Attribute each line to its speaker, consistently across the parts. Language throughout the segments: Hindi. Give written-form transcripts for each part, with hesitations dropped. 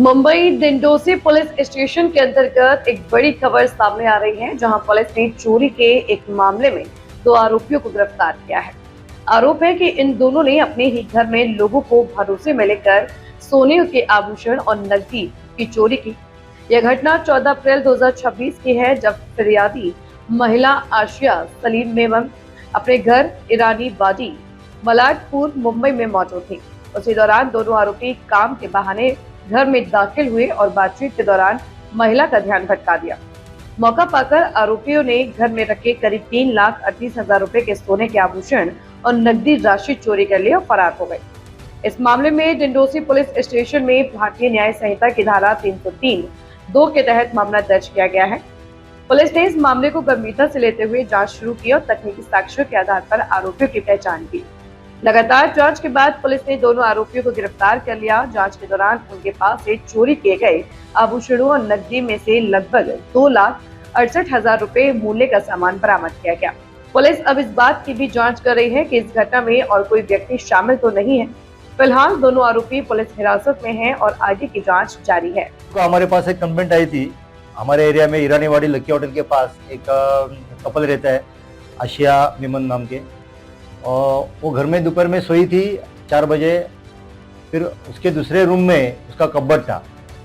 Speaker 1: मुंबई डिंडोसी पुलिस स्टेशन के अंतर्गत एक बड़ी खबर सामने आ रही है, जहां पुलिस ने चोरी के एक मामले में दो आरोपियों को गिरफ्तार किया है। आरोप है कि इन दोनों ने अपने ही घर में लोगों को भरोसे में लेकर सोने के आभूषण और नकदी की चोरी की। यह घटना 14 अप्रैल 2026 की है, जब फिरियादी महिला आशिया सलीम मेमन अपने घर ईरानी बाडी मलाडपुर मुंबई में मौजूद थी। उसी दौरान दोनों आरोपी काम के बहाने घर में दाखिल हुए और बातचीत के दौरान महिला का ध्यान भटका दिया। मौका पाकर आरोपियों ने घर में रखे करीब 3,38,000 रुपए के सोने के आभूषण और नकदी राशि चोरी कर ली और फरार हो गए। इस मामले में डिंडोसी पुलिस स्टेशन में भारतीय न्याय संहिता की धारा 303(2) के तहत मामला दर्ज किया गया है। पुलिस ने इस मामले को गंभीरता से लेते हुए जांच शुरू की और तकनीकी साक्ष्यों के आधार पर आरोपियों की पहचान की। लगातार जांच के बाद पुलिस ने दोनों आरोपियों को गिरफ्तार कर लिया। जांच के दौरान उनके पास से चोरी किए गए आभूषणों और नकदी में से लगभग 2,68,000 रुपए मूल्य का सामान बरामद किया गया। पुलिस अब इस बात की भी जांच कर रही है कि इस घटना में और कोई व्यक्ति शामिल तो नहीं है। फिलहाल दोनों आरोपी पुलिस हिरासत में हैं और आगे की जांच जारी है।
Speaker 2: तो हमारे पास एक कंप्लेंट आई थी। हमारे एरिया में ईरानी वाड़ी लक्की होटल के पास एक कपल रहता है, आशिया मेमन नाम के, और वो घर में दोपहर में सोई थी 4 बजे। फिर उसके दूसरे रूम में उसका कब्बर्ड था।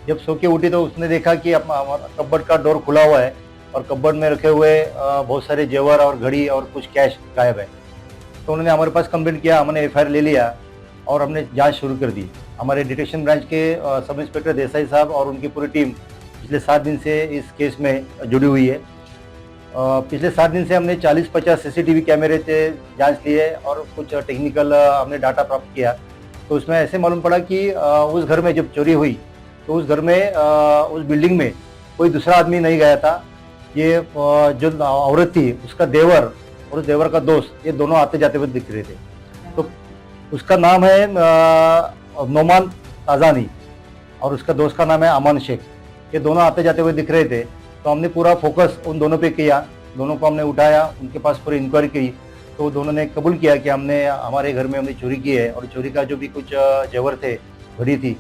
Speaker 2: जब सो के उठी तो उसने देखा कि कब्बर्ड का डोर खुला हुआ है और कब्बर्ड में रखे हुए बहुत सारे जेवर और घड़ी और कुछ कैश गायब है। तो उन्होंने हमारे पास कंप्लेंट किया, हमने FIR ले लिया और हमने जांच शुरू कर दी। हमारे डिटेक्शन ब्रांच के सब इंस्पेक्टर देसाई साहब और उनकी पूरी टीम पिछले 7 दिन से इस केस में जुड़ी हुई है। पिछले 7 दिन से हमने 40-50 CCTV कैमरे से जांच लिए और कुछ टेक्निकल हमने डाटा प्राप्त किया। तो उसमें ऐसे मालूम पड़ा कि उस घर में जब चोरी हुई तो उस घर में उस बिल्डिंग में कोई दूसरा आदमी नहीं गया था। ये जो औरत थी उसका देवर और उस देवर का दोस्त, ये दोनों आते जाते हुए दिख रहे थे। तो उसका नाम है नोमान ताजानी और उसका दोस्त का नाम है अमान शेख। ये दोनों आते जाते हुए दिख रहे थे। तो हमने पूरा फोकस उन दोनों पे किया, दोनों को हमने उठाया, उनके पास पूरी इंक्वायरी की। तो दोनों ने कबूल किया कि हमारे घर में हमने चोरी की है और चोरी का जो भी कुछ जेवर थे, घड़ी थी,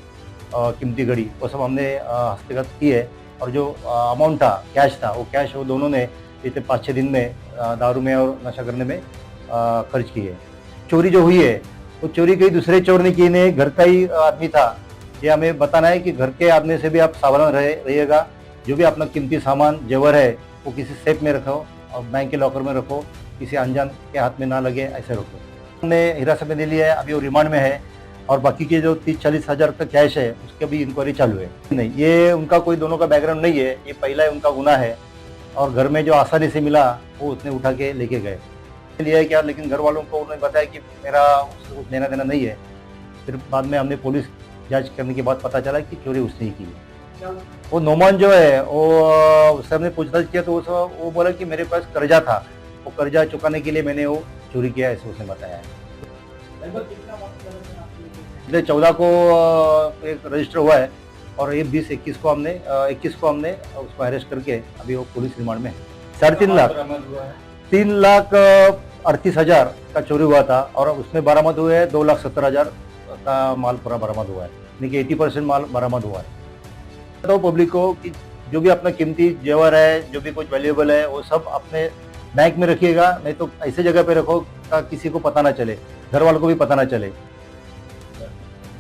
Speaker 2: कीमती घड़ी, वो सब हमने हस्तगत की है। और जो अमाउंट था, कैश था, वो कैश वो दोनों ने पिछले 5-6 दिन में दारू में और नशा करने में खर्च की है। चोरी जो हुई है वो चोरी कहीं दूसरे चोर ने की नहीं, घर का ही आदमी था। ये हमें बताना है कि घर के आदमी से भी आप सावधान रहिएगा। जो भी अपना कीमती सामान जेवर है वो किसी सेफ में रखो और बैंक के लॉकर में रखो, किसी अनजान के हाथ में ना लगे, ऐसे रखो। हमने हिरासत में ले लिया है, अभी वो रिमांड में है। और बाकी के जो 30-40 हज़ार का कैश है उसके भी इंक्वायरी चालू है। नहीं, ये उनका कोई दोनों का बैकग्राउंड नहीं है, ये पहला ही उनका गुनाह है। और घर में जो आसानी से मिला वो उसने उठा के लेके गए लिया है क्या, लेकिन घर वालों को उन्होंने बताया कि मेरा उससे कुछ लेना देना नहीं है। फिर बाद में हमने पुलिस जांच करने के बाद पता चला कि चोरी उसने ही की है। वो नोमान जो है वो उससे हमने पूछताछ किया तो वो बोला कि मेरे पास कर्जा था, वो कर्जा चुकाने के लिए मैंने वो चोरी किया, ऐसे उसने बताया है। पिछले 14 को एक रजिस्टर हुआ है और ये 21 को हमने उसको अरेस्ट करके अभी वो पुलिस रिमांड में है। 3,38,000 का चोरी हुआ था और उसमें बरामद हुए हैं 2,70,000 का माल पूरा बरामद हुआ है, यानी कि 80% माल बरामद हुआ है। तो पब्लिक को कि जो भी अपना कीमती जेवर है, जो भी कुछ वैल्यूएबल है, वो सब अपने बैंक में रखिएगा, नहीं तो ऐसे जगह पे रखो कि किसी को पता ना चले, घर वालों को भी पता ना चले।